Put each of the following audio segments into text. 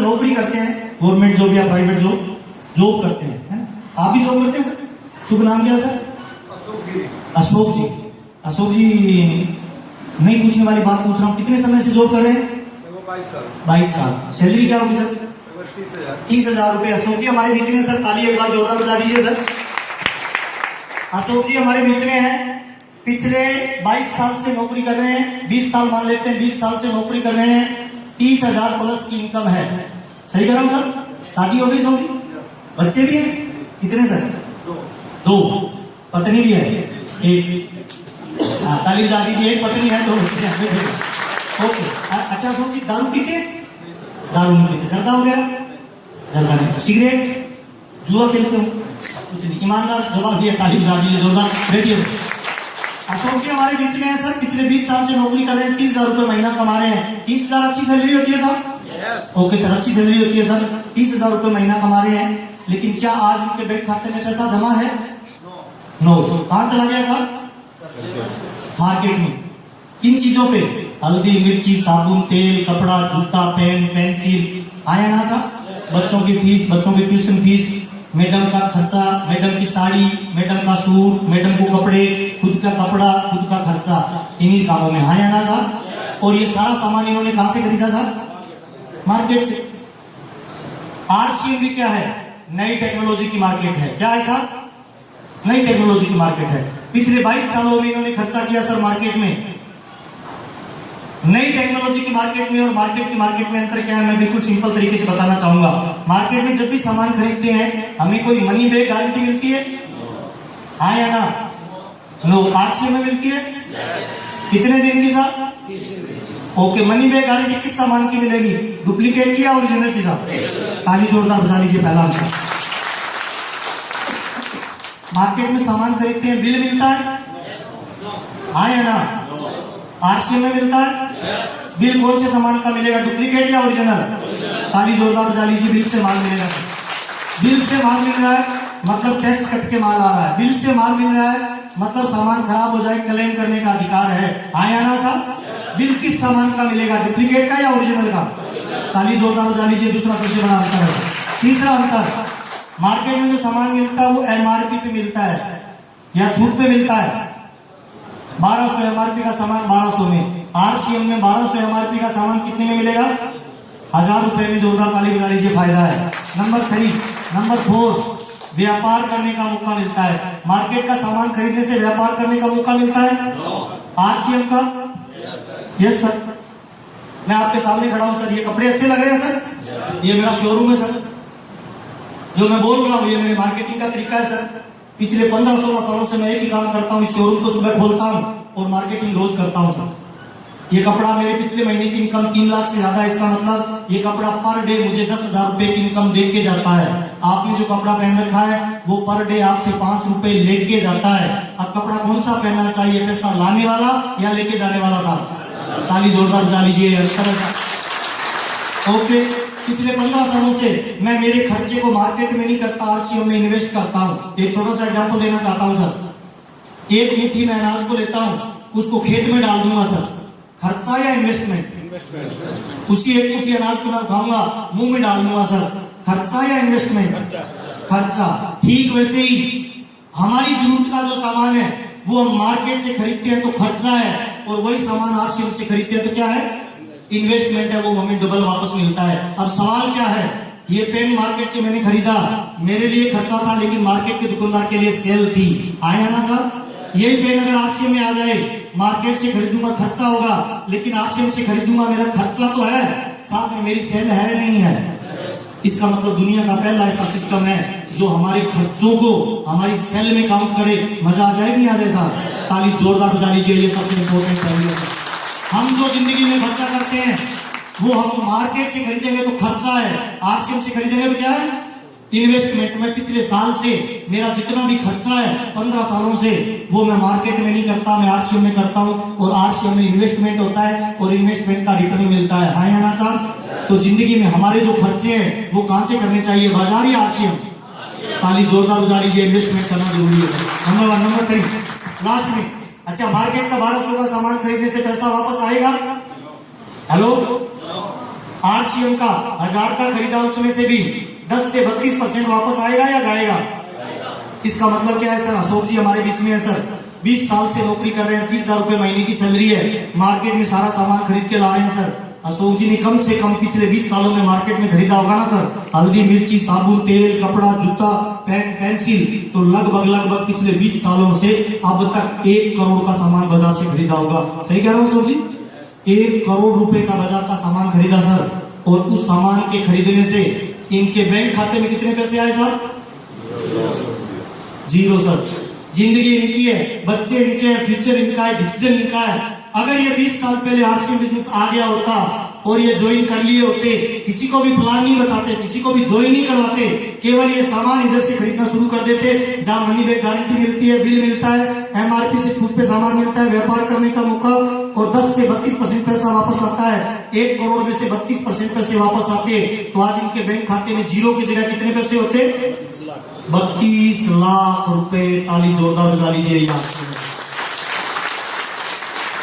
नौकरी करते हैं, गवर्नमेंट जॉब या प्राइवेट जॉब करते हैं, है ना? आप भी जॉब करते हैं सर? शुभ नाम क्या है सर? अशोक जी। अशोक जी, नहीं पूछने वाली बात पूछ रहा हूँ, कितने समय से जॉब कर रहे हैं? 22 साल। सैलरी क्या होगी सर? 30,000 रुपए। अशोक जी हमारे बीच में सर, ताली एक बार जोरदार बजा दीजिए सर। अशोक जी हमारे बीच में है, पिछले 22 साल से नौकरी कर रहे हैं, 20 साल मान लेते हैं, 20 साल से नौकरी कर रहे हैं, 30,000 प्लस की इनकम है। सही कह रहा हूं सर? शादी हो गई अशोक जी? बच्चे भी हैं? कितने सर? 2। पत्नी भी है? 1। ताली बजा दीजिए। 1 पत्नी है, 2 बच्चे हैं। ओके। अच्छा अशोक जी, दारू पीते? दारू नहीं पीते। जर्दा वगैरह? जर्दा नहीं। सिगरेट? जुआ खेलते हो? कुछ नहीं। ईमानदार जवाब दिया, ताली बजा दीजिए जोरदार। बैठिए। अशोक जी हमारे बीच में है सर, पिछले 20 साल से नौकरी कर रहे हैं, 30,000 रुपए महीना कमा रहे हैं। 30,000 अच्छी सैलरी होती है सर? ओके सर, अच्छी सैलरी होती है सर। 30,000 रुपए महीना कमा रहे हैं, लेकिन क्या आज इनके बैंक खाते में पैसा जमा है? नो। कहां चला गया सर? मार्केट में। किन चीजों पे? हल्दी, मिर्ची, साबुन, तेल, कपड़ा, जूता, पेन, पेंसिल। आया ना सर? बच्चों की फीस, बच्चों की ट्यूशन फीस, मैडम का खर्चा, मैडम की साड़ी, मैडम का सूट, मैडम को कपड़े, खुद का कपड़ा, खुद का खर्चा, इन्हीं कामों में। आया ना सर? और ये सारा सामान इन्होंने कहां से खरीदा सर? मार्केट से। आरसीएम भी क्या है? नई टेक्नोलॉजी की मार्केट है। क्या है सर? नई टेक्नोलॉजी की मार्केट है। पिछले 22 सालों में इन्होंने खर्चा किया सर मार्केट में। नई टेक्नोलॉजी की मार्केट में और मार्केट की मार्केट में अंतर क्या है, मैं बिल्कुल सिंपल तरीके से बताना चाहूंगा। मार्केट में जब भी सामान खरीदते हैं, हमें कोई मनी बैक गारंटी मिलती है? हाँ या ना? नो। आरसीएम में मिलती है? कितने दिन की sir? Okay. Money back guarantee किस सामान की मिलेगी? डुप्लीकेट की या ओरिजिनल की सर? ताली जोरदार बजा लीजिए। पहला आंसर। मार्केट में सामान खरीदते हैं, बिल मिलता है? हाँ या ना? आरसीएम में मिलता है? बिल कौन से सामान का मिलेगा, डुप्लीकेट या ओरिजिनल? ताली जोरदार बजा लीजिए। बिल से माल मिलेगा। बिल से माल मिल रहा है मतलब टैक्स कट के माल आ रहा है। बिल से माल मिल रहा है मतलब सामान खराब हो जाए, क्लेम करने का अधिकार है। आया ना सर? बिल किस सामान का मिलेगा, डुप्लीकेट का या ओरिजिनल का? ताली जोरदार बजा लीजिए। दूसरा सबसे बड़ा अंतर है। तीसरा अंतर, मार्केट में जो सामान मिलता है वो एमआरपी पे मिलता है या छूट पे मिलता है। 1200 एमआरपी का सामान 1200 में। आरसीएम में 1200 एमआरपी का सामान कितने में मिलेगा? 1000 रुपए में। जोरदार ताली बजा लीजिए। फायदा है। नंबर 4, व्यापार करने का मौका मिलता है। मार्केट का सामान खरीदने से व्यापार करने का मौका मिलता है? आरसीएम का? Yes sir. मैं आपके सामने खड़ा हूं सर, ये कपड़े अच्छे लग रहे हैं सर? ये मेरा शोरूम है सर। जो मैं बोल रहा हूँ ये मेरे मार्केटिंग का तरीका है सर। पिछले 15-16 सालों से मैं एक ही काम करता हूँ, शोरूम को सुबह खोलता हूँ और मार्केटिंग रोज करता हूँ सर। ये कपड़ा मेरे पिछले महीने की इनकम 3 लाख से ज्यादा है। इसका मतलब ये कपड़ा पर डे मुझे 10,000 रुपए की इनकम दे के जाता है। आपने जो कपड़ा पहन रखा है वो पर डे आपसे 5 रुपए लेके जाता है। अब कपड़ा कौन सा पहनना चाहिए, पैसा लाने वाला या लेके जाने वाला साहब? ताली जोरदार बजा लीजिए। ओके। पिछले 15 सालों से मैं मेरे खर्चे को मार्केट में नहीं करता, आरसीएम में इन्वेस्ट करता हूँ। एक छोटा सा एग्जांपल देना चाहता हूँ सर। एक मुट्ठी में अनाज को लेता हूँ, उसको खेत में डाल दूंगा सर, खर्चा या इन्वेस्टमेंट? उसी एक मुट्ठी अनाज को मैं उठाऊंगा, मुंह में डाल दूंगा सर, खर्चा या इन्वेस्टमेंट? खर्चा। ठीक वैसे ही हमारी जरूरत का जो सामान है वो हम मार्केट से खरीदते हैं तो खर्चा है, और वही सामान आरसीएम से खरीदते हैं तो क्या है? इन्वेस्टमेंट है। वो हमें डबल वापस मिलता है। अब सवाल क्या है, ये पेन मार्केट से मैंने खरीदा, मेरे लिए खर्चा था, लेकिन मार्केट के दुकानदार के लिए सेल थी। आया ना सर? यही पेन अगर आरसीएम में आ जाए, मार्केट से खरीदूंगा खर्चा होगा, लेकिन आरसीएम से खरीदूंगा मेरा खर्चा तो है, साथ में मेरी सेल है नहीं है? इसका मतलब दुनिया का पहला ऐसा सिस्टम है जो हमारे खर्चों को हमारी सेल में काउंट करे। मजा आ जाए नहीं आ जाए साहब? ताली जोरदार बजा लीजिए। ये सबसे इंपॉर्टेंट है। हम जो जिंदगी में खर्चा करते हैं वो हम मार्केट से खरीदेंगे तो खर्चा है, आरसीएम से खरीदेंगे तो क्या है? इन्वेस्टमेंट। में पिछले साल से मेरा जितना भी खर्चा है 15 सालों से, वो मैं मार्केट में नहीं करता, मैं आरसीएम में करता हूँ, और आरसीएम में इन्वेस्टमेंट होता है और इन्वेस्टमेंट का रिटर्न मिलता है। हाँ या ना साहब? तो जिंदगी में हमारे जो खर्चे हैं वो कहां से करने चाहिए, बाजार या आरसीएम? ताली जोरदार बजा लीजिए। इन्वेस्टमेंट करना जरूरी है। नंबर 1। नंबर 3 लास्ट में। अच्छा, मार्केट का 1200 का सामान खरीदने से पैसा वापस आएगा? हेलो? आरसीएम का 1000 का खरीदा उसमें से भी 10 से 32% वापस आएगा या जाएगा? इसका मतलब क्या है सर? अशोक जी हमारे बीच में है सर, 20 साल से नौकरी कर रहे हैं, 30,000 रुपए महीने की सैलरी है, मार्केट में सारा सामान खरीद के ला रहे हैं सर। अशोक जी ने कम से कम पिछले 20 सालों में मार्केट में खरीदा होगा ना सर, हल्दी मिर्ची साबुन तेल कपड़ा जूता पेन पेंसिल, तो लगभग पिछले 20 सालों से अब तक 1 करोड़ का सामान बाजार से खरीदा होगा। सही कह रहा हूँ अशोक जी? 1 करोड़ रुपए का बाजार का सामान खरीदा सर, और उस सामान के खरीदने से इनके बैंक खाते में कितने पैसे आए सर? 0 सर। जिंदगी इनकी है, बच्चे इनके हैं, फ्यूचर इनका है, डिसीजन इनका है। अगर ये 20 साल पहले आरसीएम बिजनेस आ गया होता और ये ज्वाइन कर लिए होते, किसी को भी प्लान नहीं बताते, किसी को भी ज्वाइन नहीं करवाते, केवल ये सामान इधर से खरीदना शुरू कर देते, जहां मनी बैक गारंटी मिलती है, बिल मिलता है, एमआरपी से छूट पे सामान मिलता है, व्यापार करने का मौका, और 10 से 32% पैसा वापस आता है। 1 करोड़ में से 32% पैसे वापस आते, तो आज इनके बैंक खाते में 0 की जगह कितने पैसे होते? 32 लाख रुपए। ताली जोरदार बजा लीजिए।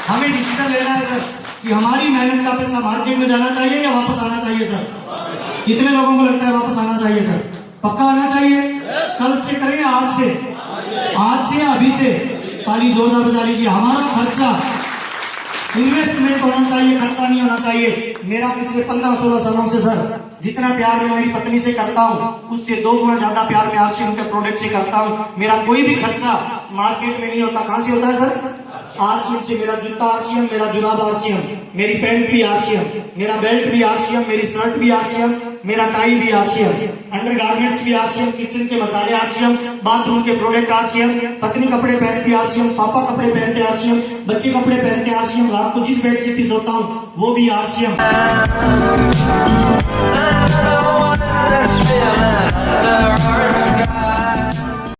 हमें डिसीजन लेना है सर कि हमारी मेहनत का पैसा मार्केट में जाना चाहिए या वापस आना चाहिए सर? कितने लोगों को लगता है वापस आना चाहिए सर? पक्का आना चाहिए? कल से करें या आज से? आज से या अभी से? ताली जोरदार बजा लीजिए। हमारा खर्चा इन्वेस्टमेंट होना चाहिए, खर्चा नहीं होना चाहिए। मेरा पिछले 15-16 सालों से सर जितना प्यार मैं मेरी पत्नी से करता हूँ, उससे 2 गुना ज्यादा प्यार मैं आरसीएम के प्रोडक्ट से करता हूँ। मेरा कोई भी खर्चा मार्केट में नहीं होता। कहां से होता है सर? आरसीएम से। मेरा जूता आरसीएम, मेरा जुराब आरसीएम, मेरी पैंट भी आरसीएम, मेरा बेल्ट भी आरसीएम, मेरी शर्ट भी आरसीएम, मेरा टाई भी आरसीएम, अंडरगारमेंट्स भी आरसीएम, किचन के मसाले आरसीएम, बाथरूम के प्रोडक्ट आरसीएम, पत्नी कपड़े पहनती आरसीएम, पापा कपड़े पहनते आरसीएम, बच्चे कपड़े पहनते आरसीएम, रात को जिस बेडशीट पे सोता हूँ वो भी RCM. I don't know what this feeling under our sky.